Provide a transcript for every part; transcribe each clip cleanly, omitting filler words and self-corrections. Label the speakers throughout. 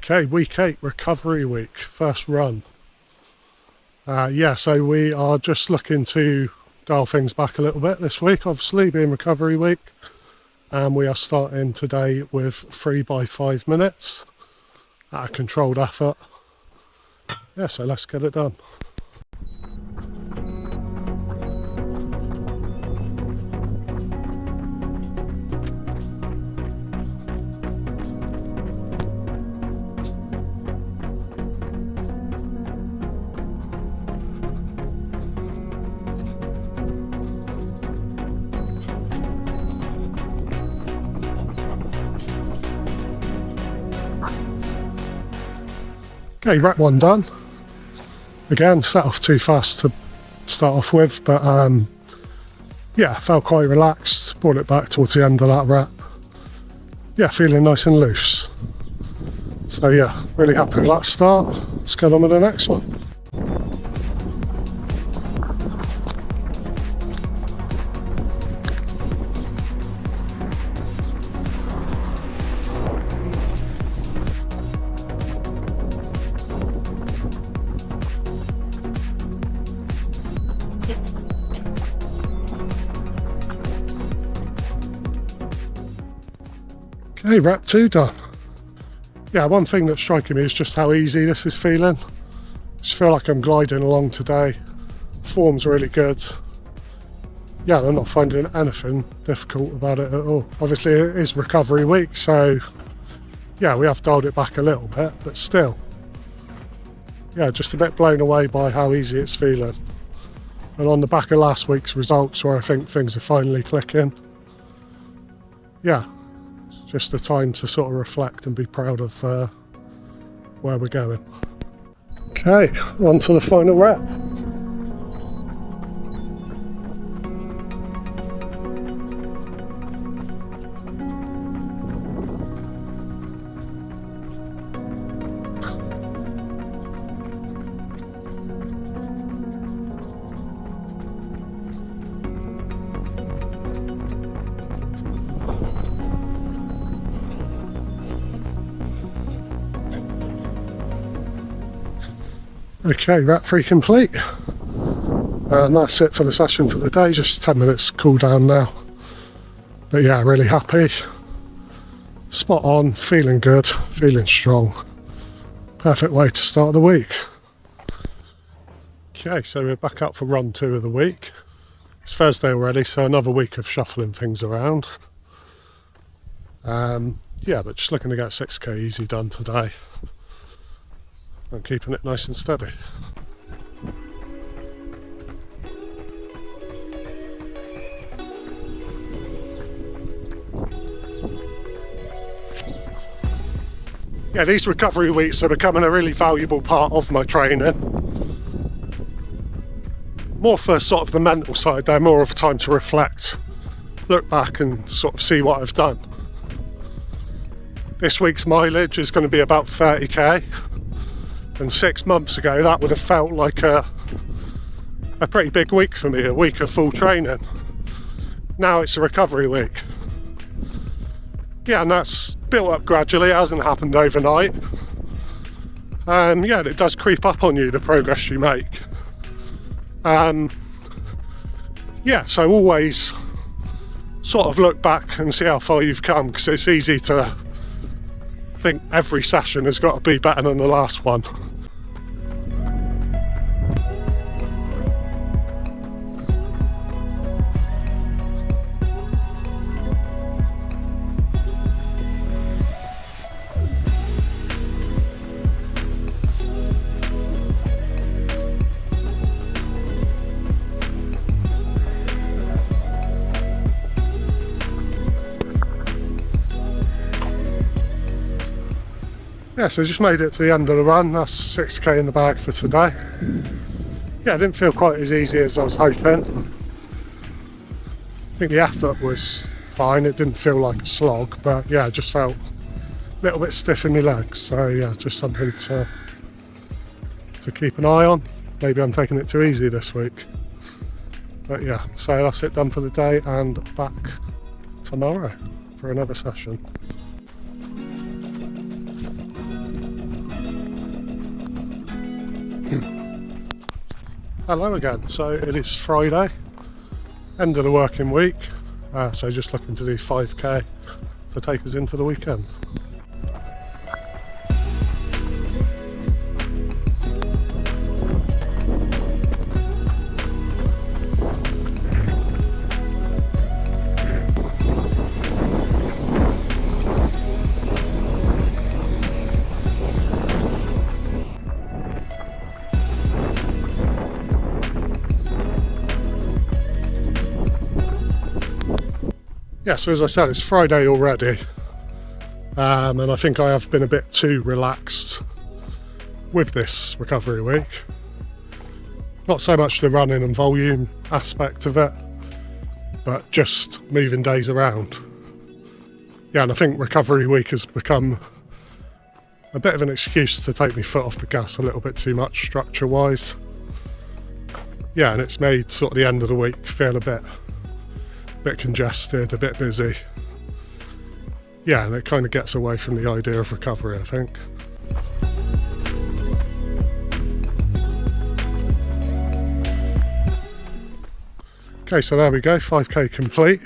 Speaker 1: Okay, week 8, recovery week, first run. So we are just looking to dial things back a little bit this week, obviously being recovery week. And we are starting today with 3 by 5 minutes at a controlled effort. Yeah, so let's get it done. Okay, rep 1 done. Again, set off too fast to start off with, but felt quite relaxed. Brought it back towards the end of that rep. Yeah, feeling nice and loose. So yeah, really happy with that start. Let's get on with the next one. Okay, rep 2 done. Yeah, one thing that's striking me is just how easy this is feeling. Just feel like I'm gliding along today. Form's really good. Yeah, I'm not finding anything difficult about it at all. Obviously it is recovery week, so yeah, we have dialed it back a little bit, but still. Yeah, just a bit blown away by how easy it's feeling. And on the back of last week's results where I think things are finally clicking. Yeah. Just a time to sort of reflect and be proud of where we're going. Okay, on to the final rep. Okay, rep 3 complete. And that's it for the session for the day, just 10 minutes cool down now. But yeah, really happy. Spot on, feeling good, feeling strong. Perfect way to start the week. Okay, so we're back up for run 2 of the week. It's Thursday already, so another week of shuffling things around. But just looking to get 6k easy done today. I'm keeping it nice and steady. Yeah, these recovery weeks are becoming a really valuable part of my training. More for sort of the mental side, they're more of a time to reflect, look back and sort of see what I've done. This week's mileage is going to be about 30k. And 6 months ago, that would have felt like a pretty big week for me, a week of full training. Now it's a recovery week. Yeah, and that's built up gradually, it hasn't happened overnight. It does creep up on you, the progress you make. So always sort of look back and see how far you've come, because it's easy to think every session has got to be better than the last one. Yeah, so just made it to the end of the run. That's 6k in the bag for today. Yeah, it didn't feel quite as easy as I was hoping. I think the effort was fine, it didn't feel like a slog, but yeah, it just felt a little bit stiff in my legs. So yeah, just something to keep an eye on. Maybe I'm taking it too easy this week. But yeah, so that's it done for the day, and back tomorrow for another session. Hello again. So it is Friday, end of the working week, so just looking to do 5k to take us into the weekend. Yeah, so as I said, it's Friday already, and I think I have been a bit too relaxed with this recovery week. Not so much the running and volume aspect of it, but just moving days around. Yeah, and I think recovery week has become a bit of an excuse to take my foot off the gas a little bit too much structure-wise. Yeah, and it's made sort of the end of the week feel a bit congested, a bit busy. Yeah, and it kind of gets away from the idea of recovery, I think. Okay, so there we go, 5k complete.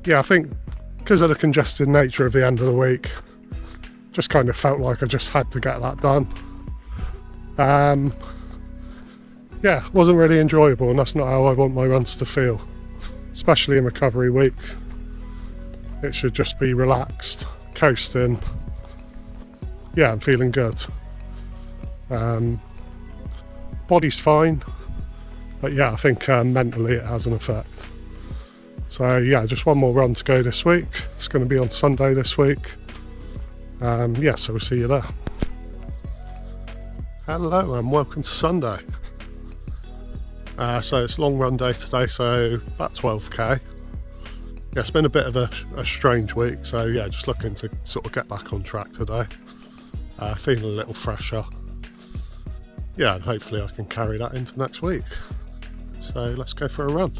Speaker 1: Yeah, I think because of the congested nature of the end of the week, just kind of felt like I just had to get that done. Yeah, wasn't really enjoyable, and that's not how I want my runs to feel, especially in recovery week. It should just be relaxed, coasting. Yeah, I'm feeling good. Body's fine, but yeah, I think mentally it has an effect. So yeah, just one more run to go this week. It's going to be on Sunday this week. Yeah, so we'll see you there. Hello and welcome to Sunday. So it's long run day today, so about 12k. Yeah, it's been a bit of a strange week, so yeah, just looking to sort of get back on track today. Feeling a little fresher. Yeah, and hopefully I can carry that into next week. So let's go for a run.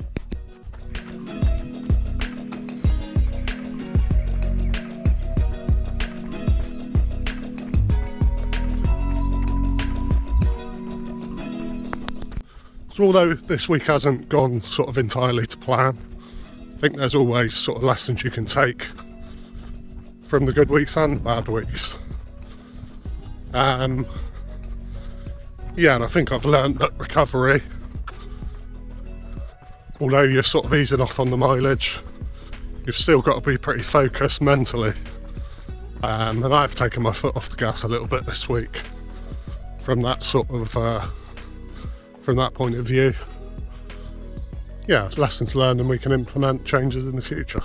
Speaker 1: So although this week hasn't gone sort of entirely to plan, I think there's always sort of lessons you can take from the good weeks and the bad weeks. Yeah, and I think I've learned that recovery, although you're sort of easing off on the mileage, you've still got to be pretty focused mentally. And I've taken my foot off the gas a little bit this week from that sort of from that point of view. Yeah, lessons learned, and we can implement changes in the future.